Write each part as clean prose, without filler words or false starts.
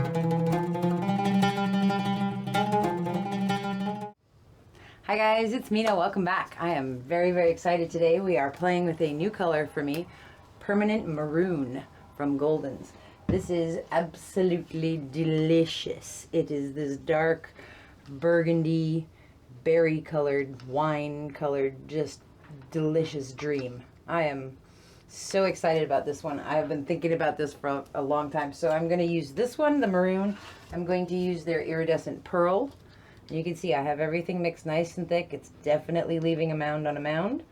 Hi guys, it's Mina. Welcome back. I am very, very excited today. We are playing with a new color for me, Permanent Maroon from Goldens. This is absolutely delicious. It is this dark burgundy, berry colored, wine colored, just delicious dream. I am so excited about this one. I have been thinking about this for a long time. So I'm going to use this one, the maroon. I'm going to use their Iridescent Pearl. You can see I have everything mixed nice and thick. It's definitely leaving a mound on a mound.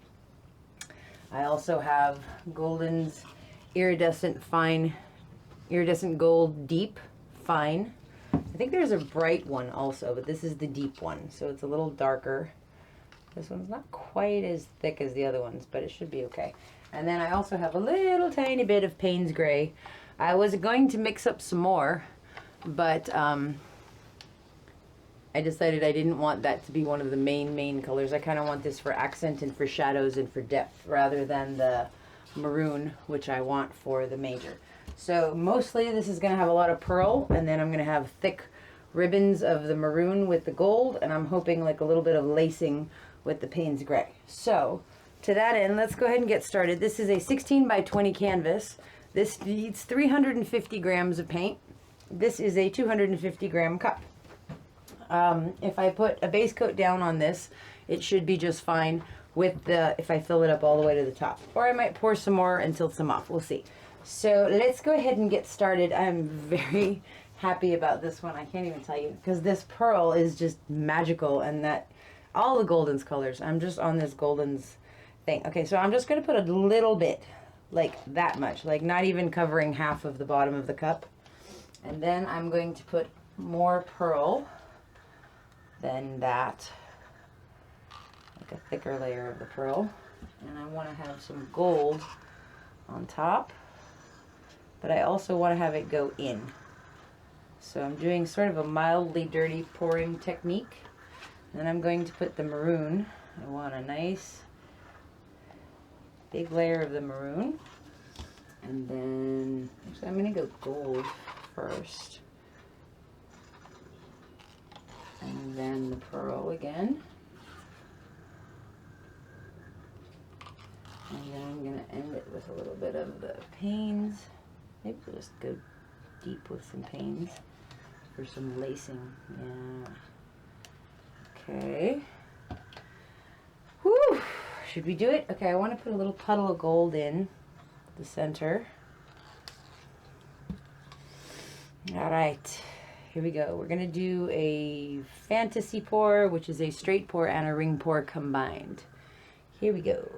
I also have Golden's Iridescent Gold Deep Fine. I think there's a bright one also, but this is the deep one, so it's a little darker. This one's not quite as thick as the other ones, but it should be okay. And then I also have a little tiny bit of Payne's Gray. I was going to mix up some more, but I decided I didn't want that to be one of the main colors. I kind of want this for accent and for shadows and for depth rather than the maroon, which I want for the major. So mostly this is going to have a lot of pearl, and then I'm going to have thick ribbons of the maroon with the gold, and I'm hoping like a little bit of lacing with the Payne's Gray. So to that end, let's go ahead and get started. This is a 16 by 20 canvas. This needs 350 grams of paint. This is a 250 gram cup. If I put a base coat down on this, it should be just fine with if I fill it up all the way to the top. Or I might pour some more and tilt some off. We'll see. So let's go ahead and get started. I'm very happy about this one. I can't even tell you, because this pearl is just magical, and that all the Goldens colors. I'm just on this Goldens thing. Okay, so I'm just going to put a little bit, like that much, like not even covering half of the bottom of the cup. And then I'm going to put more pearl than that, like a thicker layer of the pearl. And I want to have some gold on top, but I also want to have it go in. So I'm doing sort of a mildly dirty pouring technique. And then I'm going to put the maroon. I want a nice big layer of the maroon. And then actually I'm going to go gold first. And then the pearl again. And then I'm going to end it with a little bit of the Payne's. Maybe we'll just go deep with some Payne's for some lacing. Yeah. Okay. Whew. Should we do it? Okay, I want to put a little puddle of gold in the center. All right. Here we go. We're going to do a fantasy pour, which is a straight pour and a ring pour combined. Here we go.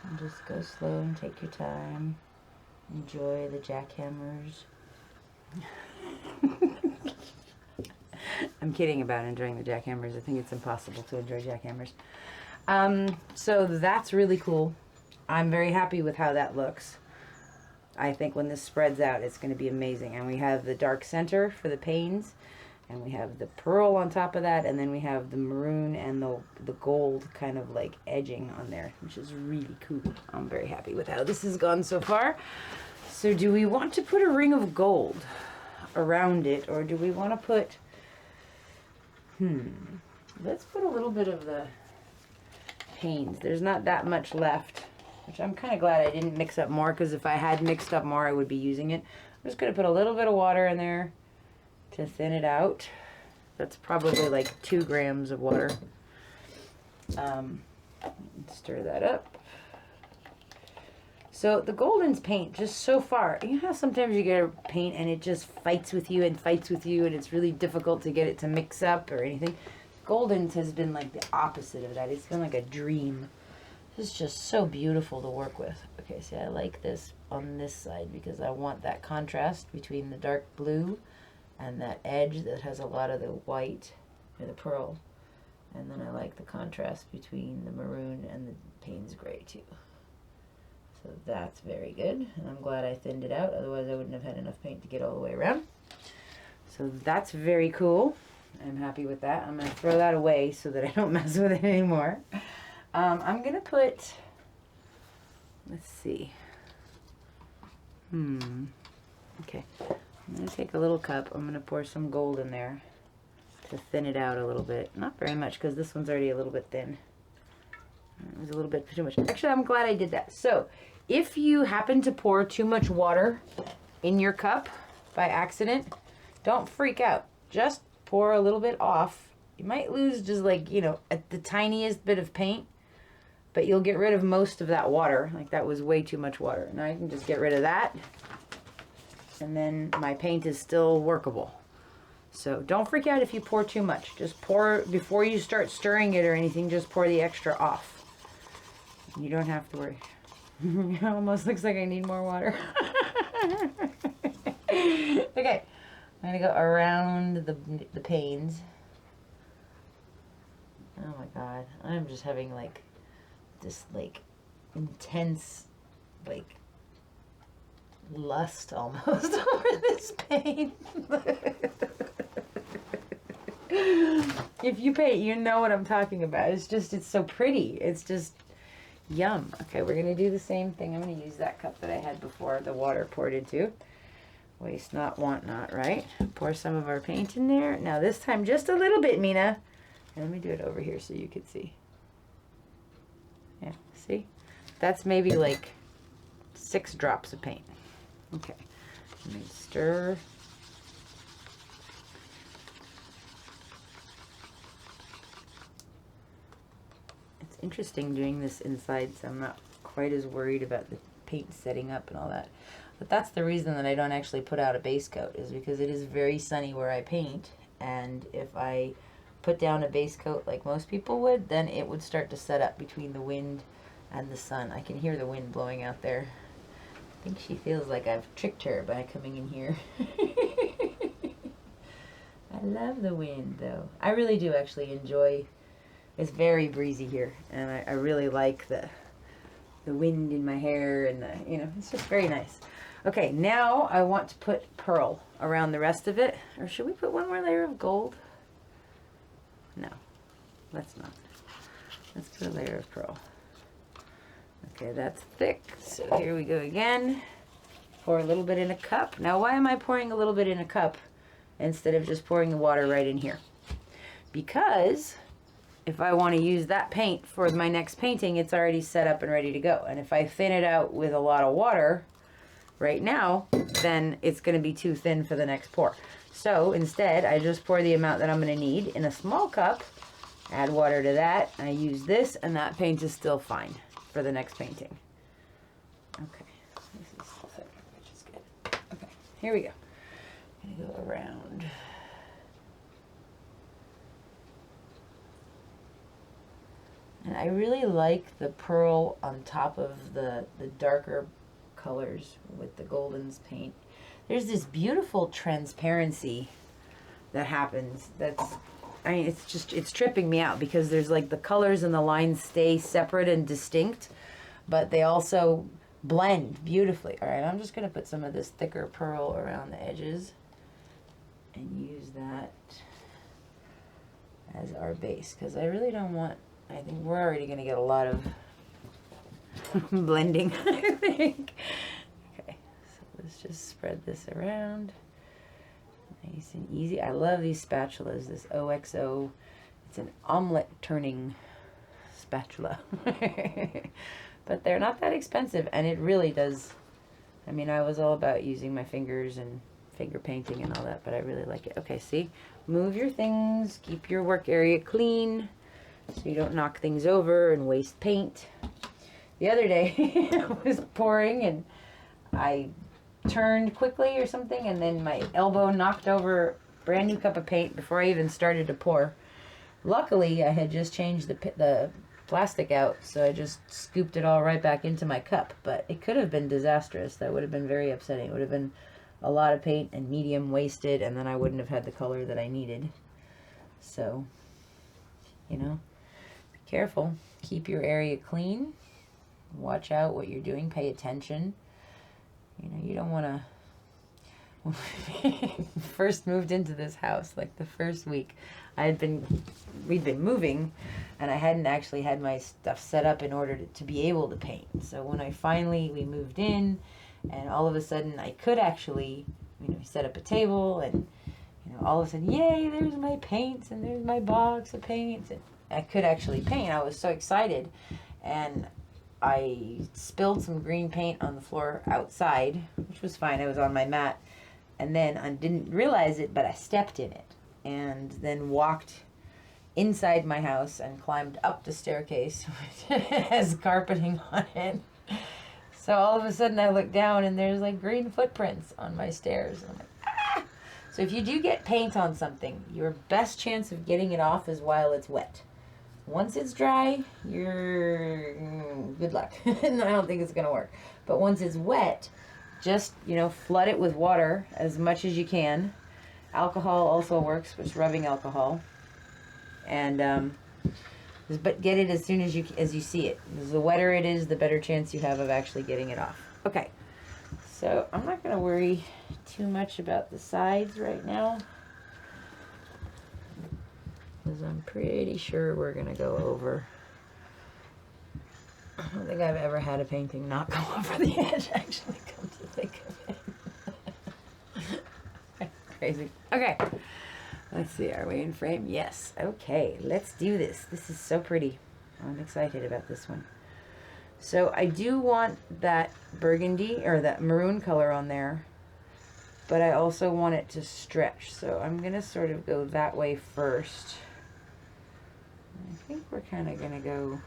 And just go slow and take your time. Enjoy the jackhammers. I'm kidding about enjoying the jackhammers. I think it's impossible to enjoy jackhammers. So that's really cool. I'm very happy with how that looks. I think when this spreads out, it's going to be amazing. And we have the dark center for the Paynes, and we have the pearl on top of that, and then we have the maroon and the gold kind of like edging on there, which is really cool. I'm very happy with how this has gone so far. So do we want to put a ring of gold around it, or do we want to put, let's put a little bit of the Paynes. There's not that much left, which I'm kind of glad I didn't mix up more, because if I had mixed up more, I would be using it. I'm just going to put a little bit of water in there to thin it out. That's probably like 2 grams of water. Stir that up. So the Goldens paint, just so far, you know how sometimes you get a paint and it just fights with you and it's really difficult to get it to mix up or anything? Goldens has been like the opposite of that. It's been like a dream. This is just so beautiful to work with. Okay, see, I like this on this side because I want that contrast between the dark blue and that edge that has a lot of the white or the pearl. And then I like the contrast between the maroon and the Payne's gray too. So that's very good, and I'm glad I thinned it out, otherwise I wouldn't have had enough paint to get all the way around. So that's very cool. I'm happy with that. I'm going to throw that away so that I don't mess with it anymore. I'm going to put, let's see. Okay. I'm going to take a little cup. I'm going to pour some gold in there to thin it out a little bit. Not very much because this one's already a little bit thin. It was a little bit too much. Actually, I'm glad I did that. So, if you happen to pour too much water in your cup by accident, don't freak out. Just pour a little bit off. You might lose just like, you know, at the tiniest bit of paint, but you'll get rid of most of that water. Like that was way too much water. Now I can just get rid of that. And then my paint is still workable. So don't freak out if you pour too much. Just pour, before you start stirring it or anything, just pour the extra off. You don't have to worry. It almost looks like I need more water. Okay, I'm gonna go around the panes. Oh my god, I'm just having like this like intense like lust almost over this paint. If you paint, you know what I'm talking about. It's just, it's so pretty. It's just yum. Okay, we're going to do the same thing. I'm going to use that cup that I had before the water poured into. Waste not, want not, right? Pour some of our paint in there. Now this time just a little bit, Mina. And let me do it over here so you can see. Yeah, see? That's maybe like 6 drops of paint. Okay, let me stir. It's interesting doing this inside, so I'm not quite as worried about the paint setting up and all that. But that's the reason that I don't actually put out a base coat, is because it is very sunny where I paint, and if I put down a base coat like most people would, then it would start to set up between the wind and the sun. I can hear the wind blowing out there. I think she feels like I've tricked her by coming in here. I love the wind though. I really do actually enjoy, it's very breezy here, and I really like the wind in my hair, and the, you know, it's just very nice. Okay, now I want to put pearl around the rest of it. Or should we put one more layer of gold? No, let's not. Let's put a layer of pearl. Okay, that's thick. So here we go again. Pour a little bit in a cup. Now, why am I pouring a little bit in a cup instead of just pouring the water right in here? Because if I want to use that paint for my next painting, it's already set up and ready to go. And if I thin it out with a lot of water right now, then it's going to be too thin for the next pour. So instead, I just pour the amount that I'm going to need in a small cup, add water to that, I use this, and that paint is still fine for the next painting. Okay, this is thick, which is good. Okay, here we go. I'm going to go around. And I really like the pearl on top of the darker colors with the Golden's paint. There's this beautiful transparency that happens that's, I mean, it's just, it's tripping me out, because there's like the colors and the lines stay separate and distinct, but they also blend beautifully. All right, I'm just going to put some of this thicker pearl around the edges and use that as our base, because I really don't want, I think we're already going to get a lot of blending, I think. Okay, so let's just spread this around. Nice and easy. I love these spatulas, this OXO. It's an omelet turning spatula. But they're not that expensive, and it really does. I mean, I was all about using my fingers and finger painting and all that, but I really like it. Okay, see? Move your things, keep your work area clean so you don't knock things over and waste paint. The other day, I was pouring and I turned quickly or something, and then my elbow knocked over a brand new cup of paint before I even started to pour. Luckily, I had just changed the plastic out, so I just scooped it all right back into my cup, but it could have been disastrous. That would have been very upsetting. It would have been a lot of paint and medium wasted, and then I wouldn't have had the color that I needed. So, you know, be careful. Keep your area clean. Watch out what you're doing. Pay attention. You know, you don't want to... When we first moved into this house, like the first week, we'd been moving, and I hadn't actually had my stuff set up in order to be able to paint. So when we moved in, and all of a sudden I could actually, you know, set up a table, and, you know, all of a sudden, yay, there's my paints, and there's my box of paints, and I could actually paint. I was so excited, and I spilled some green paint on the floor outside, which was fine. I was on my mat. And then I didn't realize it, but I stepped in it, and then walked inside my house and climbed up the staircase, which has carpeting on it. So all of a sudden I look down, and there's like green footprints on my stairs. And I'm like, ah! So if you do get paint on something, your best chance of getting it off is while it's wet. Once it's dry, you're good luck. And I don't think it's going to work. But once it's wet, just, you know, flood it with water as much as you can. Alcohol also works, which rubbing alcohol. And but get it as soon as you see it. The wetter it is, the better chance you have of actually getting it off. Okay, so I'm not going to worry too much about the sides right now, because I'm pretty sure we're going to go over. I don't think I've ever had a painting not go over the edge, actually, come to think of it. Crazy. Okay. Let's see. Are we in frame? Yes. Okay. Let's do this. This is so pretty. I'm excited about this one. So I do want that burgundy, or that maroon color on there, but I also want it to stretch. So I'm going to sort of go that way first. I think we're kind of going to go...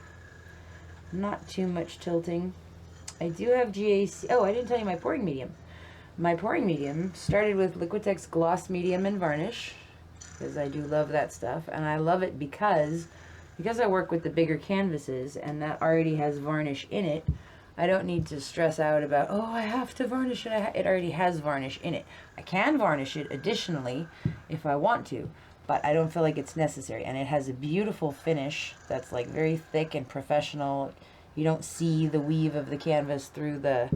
not too much tilting. I do have GAC. Oh, I didn't tell you my pouring medium. My pouring medium started with Liquitex Gloss Medium and Varnish, because I do love that stuff. And I love it because I work with the bigger canvases, and that already has varnish in it. I don't need to stress out about, oh, I have to varnish it. It already has varnish in it. I can varnish it additionally if I want to, but I don't feel like it's necessary. And it has a beautiful finish that's like very thick and professional. You don't see the weave of the canvas through the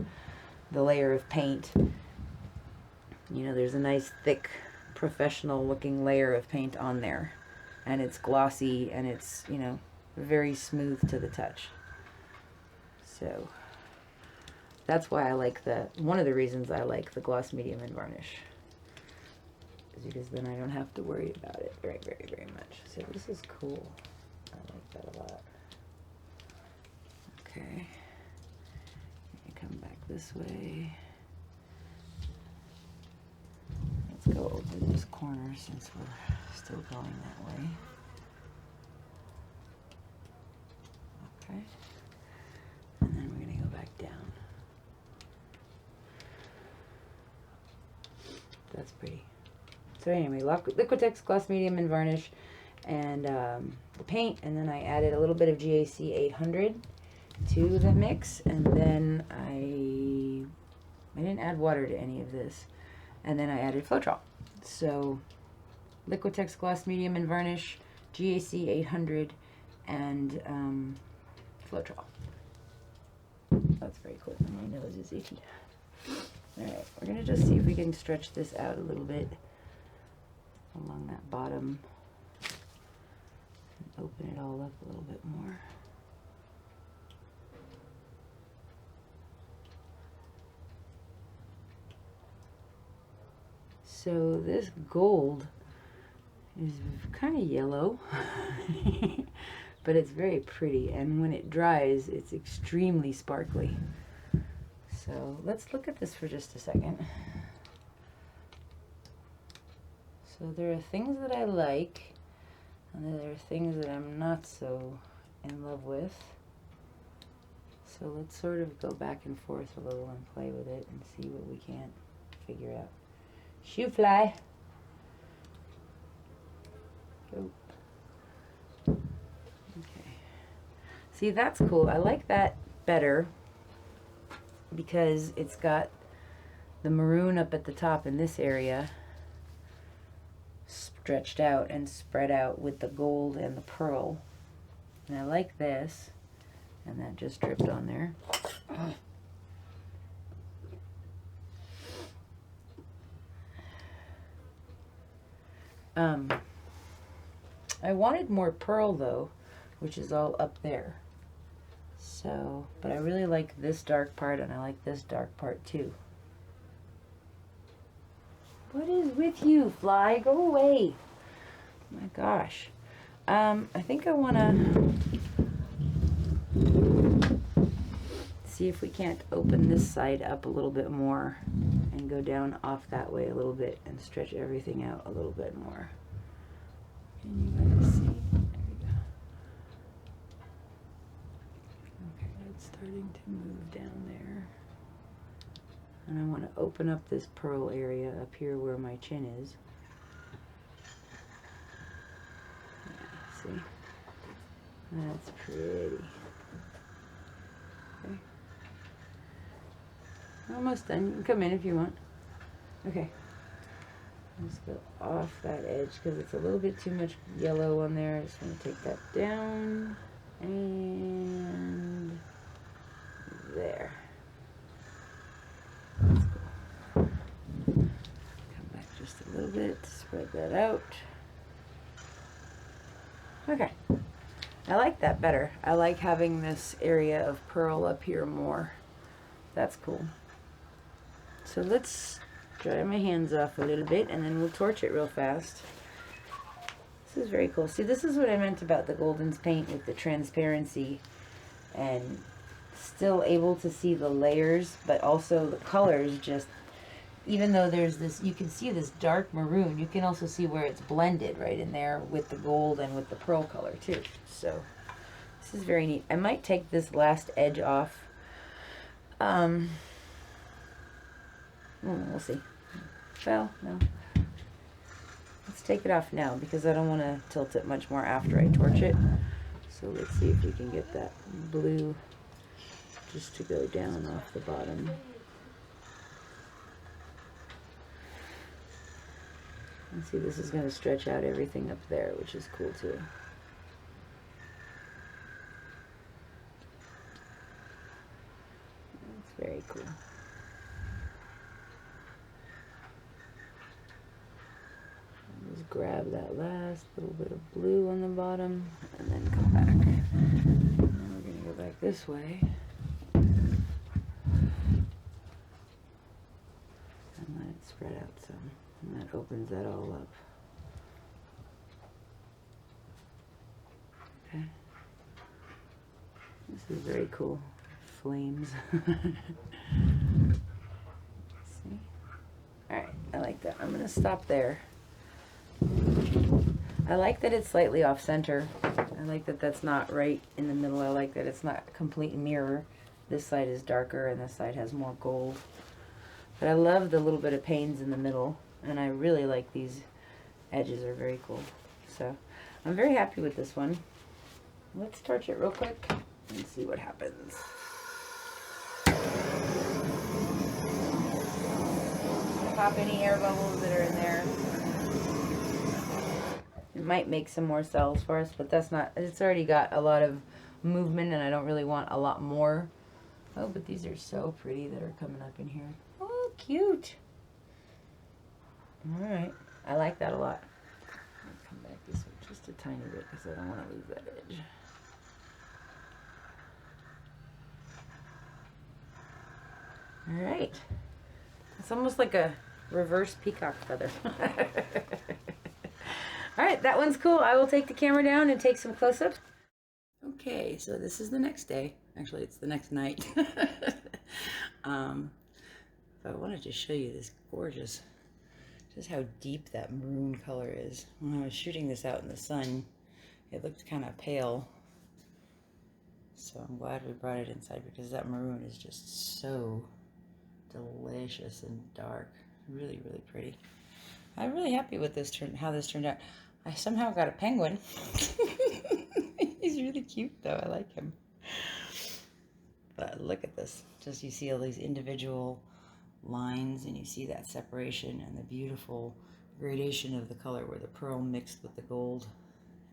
layer of paint. You know, there's a nice thick professional looking layer of paint on there. And it's glossy, and it's, you know, very smooth to the touch. So that's why I like one of the reasons I like the Gloss Medium and Varnish. Because then I don't have to worry about it very, very, very much. So this is cool. I like that a lot. Okay. Come back this way. Let's go over this corner since we're still going that way. Okay. And then we're going to go back down. That's pretty. So anyway, Liquitex Gloss Medium and Varnish, and the paint, and then I added a little bit of GAC 800 to the mix, and then I didn't add water to any of this, and then I added Floetrol. So Liquitex Gloss Medium and Varnish, GAC 800, and Floetrol. That's very cool. My nose is itchy. Alright, we're going to just see if we can stretch this out a little bit along that bottom and open it all up a little bit more. So this gold is kind of yellow, but it's very pretty, and when it dries, it's extremely sparkly. So let's look at this for just a second. So there are things that I like, and there are things that I'm not so in love with. So let's sort of go back and forth a little and play with it and see what we can't figure out. Shoe fly. Go. Okay. See, that's cool. I like that better because it's got the maroon up at the top in this area stretched out and spread out with the gold and the pearl. And I like this. And that just dripped on there. I wanted more pearl though, which is all up there. So, but I really like this dark part and I like this dark part too. What is with you, fly? Go away. My gosh. I think I want to see if we can't open this side up a little bit more and go down off that way a little bit and stretch everything out a little bit more. Can you guys see? There we go. Okay, it's starting to move down there. And I want to open up this pearl area up here where my chin is. Yeah, see? That's pretty. Okay. Almost done. You can come in if you want. Okay. Let's go off that edge because it's a little bit too much yellow on there. I just want to take that down. And there. Let's go. Come back just a little bit. Spread that out. Okay. I like that better. I like having this area of pearl up here more. That's cool. So let's dry my hands off a little bit and then we'll torch it real fast. This is very cool. See, this is what I meant about the Golden's paint with the transparency and still able to see the layers, but also the colors just, even though there's this, you can see this dark maroon, you can also see where it's blended right in there with the gold and with the pearl color too. So this is very neat. I might take this last edge off. We'll see. Well, no. Let's take it off now because I don't want to tilt it much more after I torch it. So let's see if we can get that blue just to go down off the bottom. And see, this is going to stretch out everything up there, which is cool too. That's very cool. Just grab that last little bit of blue on the bottom and then come back. And then we're going to go back this way. And let it spread out some. And that opens that all up. Okay. This is very cool. Flames. See? Alright, I like that. I'm going to stop there. I like that it's slightly off center. I like that that's not right in the middle. I like that it's not a complete mirror. This side is darker and this side has more gold. But I love the little bit of Paynes in the middle. And I really like these edges, are very cool. So I'm very happy with this one. Let's torch it real quick and see what happens. Pop any air bubbles that are in there. It might make some more cells for us, but that's not, it's already got a lot of movement and I don't really want a lot more. Oh, but these are so pretty that are coming up in here. Oh, cute. All right, I like that a lot. Let's come back this way just a tiny bit because I don't want to lose that edge. All right, it's almost like a reverse peacock feather. All right, that one's cool. I will take the camera down and take some close-ups. Okay, so this is the next day. Actually, it's the next night. But I wanted to show you this gorgeous, just how deep that maroon color is. When I was shooting this out in the sun, it looked kind of pale. So I'm glad we brought it inside because that maroon is just so delicious and dark. Really, really pretty. I'm really happy with this how this turned out. I somehow got a penguin. He's really cute though. I like him. But look at this. Just you see all these individual lines, and you see that separation and the beautiful gradation of the color where the pearl mixed with the gold.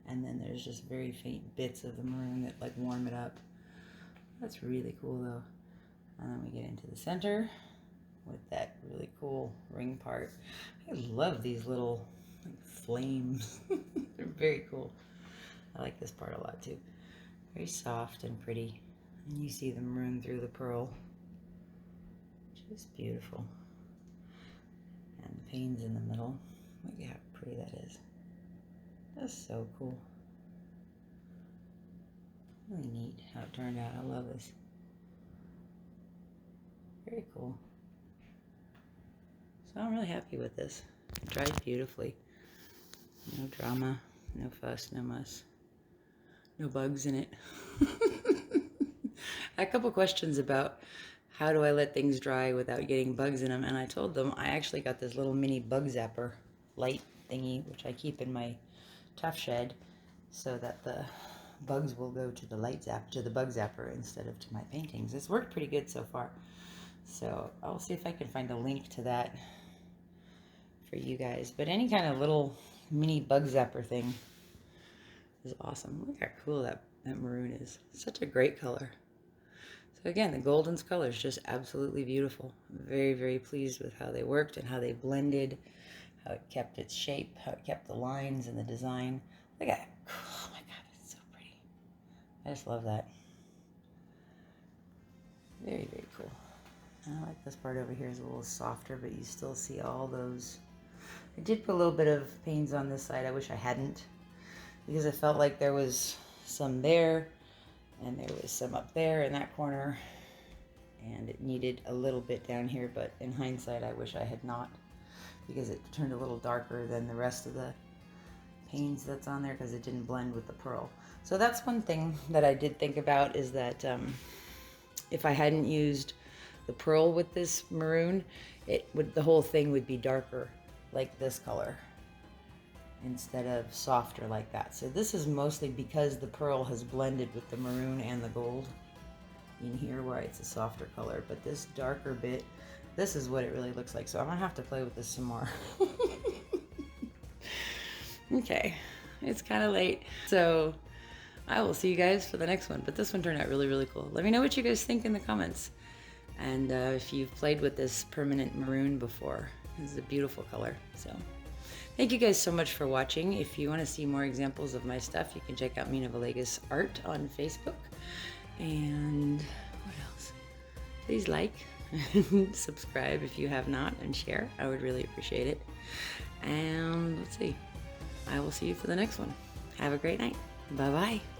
And then there's just very faint bits of the maroon that like warm it up. That's really cool though. And then we get into the center with that really cool ring part. I love these little like flames. They're very cool. I like this part a lot too. Very soft and pretty. And you see the maroon through the pearl. Just beautiful. And the Payne's in the middle. Look at how pretty that is. That's so cool. Really neat how it turned out. I love this. Very cool. So I'm really happy with this. It dried beautifully. No drama, no fuss, no muss. No bugs in it. I had a couple questions about how do I let things dry without getting bugs in them, and I told them I actually got this little mini bug zapper light thingy, which I keep in my tough shed so that the bugs will go to the the bug zapper instead of to my paintings. It's worked pretty good so far. So I'll see if I can find a link to that for you guys. But any kind of little mini bug zapper thing is awesome. Look how cool that maroon is. Such a great color. So again, the Golden's color is just absolutely beautiful. I'm very, very pleased with how they worked and how they blended, how it kept its shape, how it kept the lines and the design. Look at it. Oh my God, it's so pretty. I just love that. Very, very cool. And I like this part over here is a little softer, but you still see all those. I did put a little bit of Payne's on this side. I wish I hadn't, because I felt like there was some there and there was some up there in that corner, and it needed a little bit down here, but in hindsight I wish I had not, because it turned a little darker than the rest of the Payne's that's on there because it didn't blend with the pearl. So that's one thing that I did think about, is that if I hadn't used the pearl with this maroon, the whole thing would be darker like this color instead of softer like that. So this is mostly because the pearl has blended with the maroon and the gold in here where it's a softer color, but this darker bit, this is what it really looks like. So I'm gonna have to play with this some more. Okay, it's kind of late, so I will see you guys for the next one, but this one turned out really, really cool. Let me know what you guys think in the comments, and if you've played with this Permanent Maroon before. This is a beautiful color. So thank you guys so much for watching. If you want to see more examples of my stuff, you can check out Mina Villegas art on Facebook. And what else? Please like, subscribe if you have not, and share. I would really appreciate it. And let's see. I will see you for the next one. Have a great night. Bye-bye.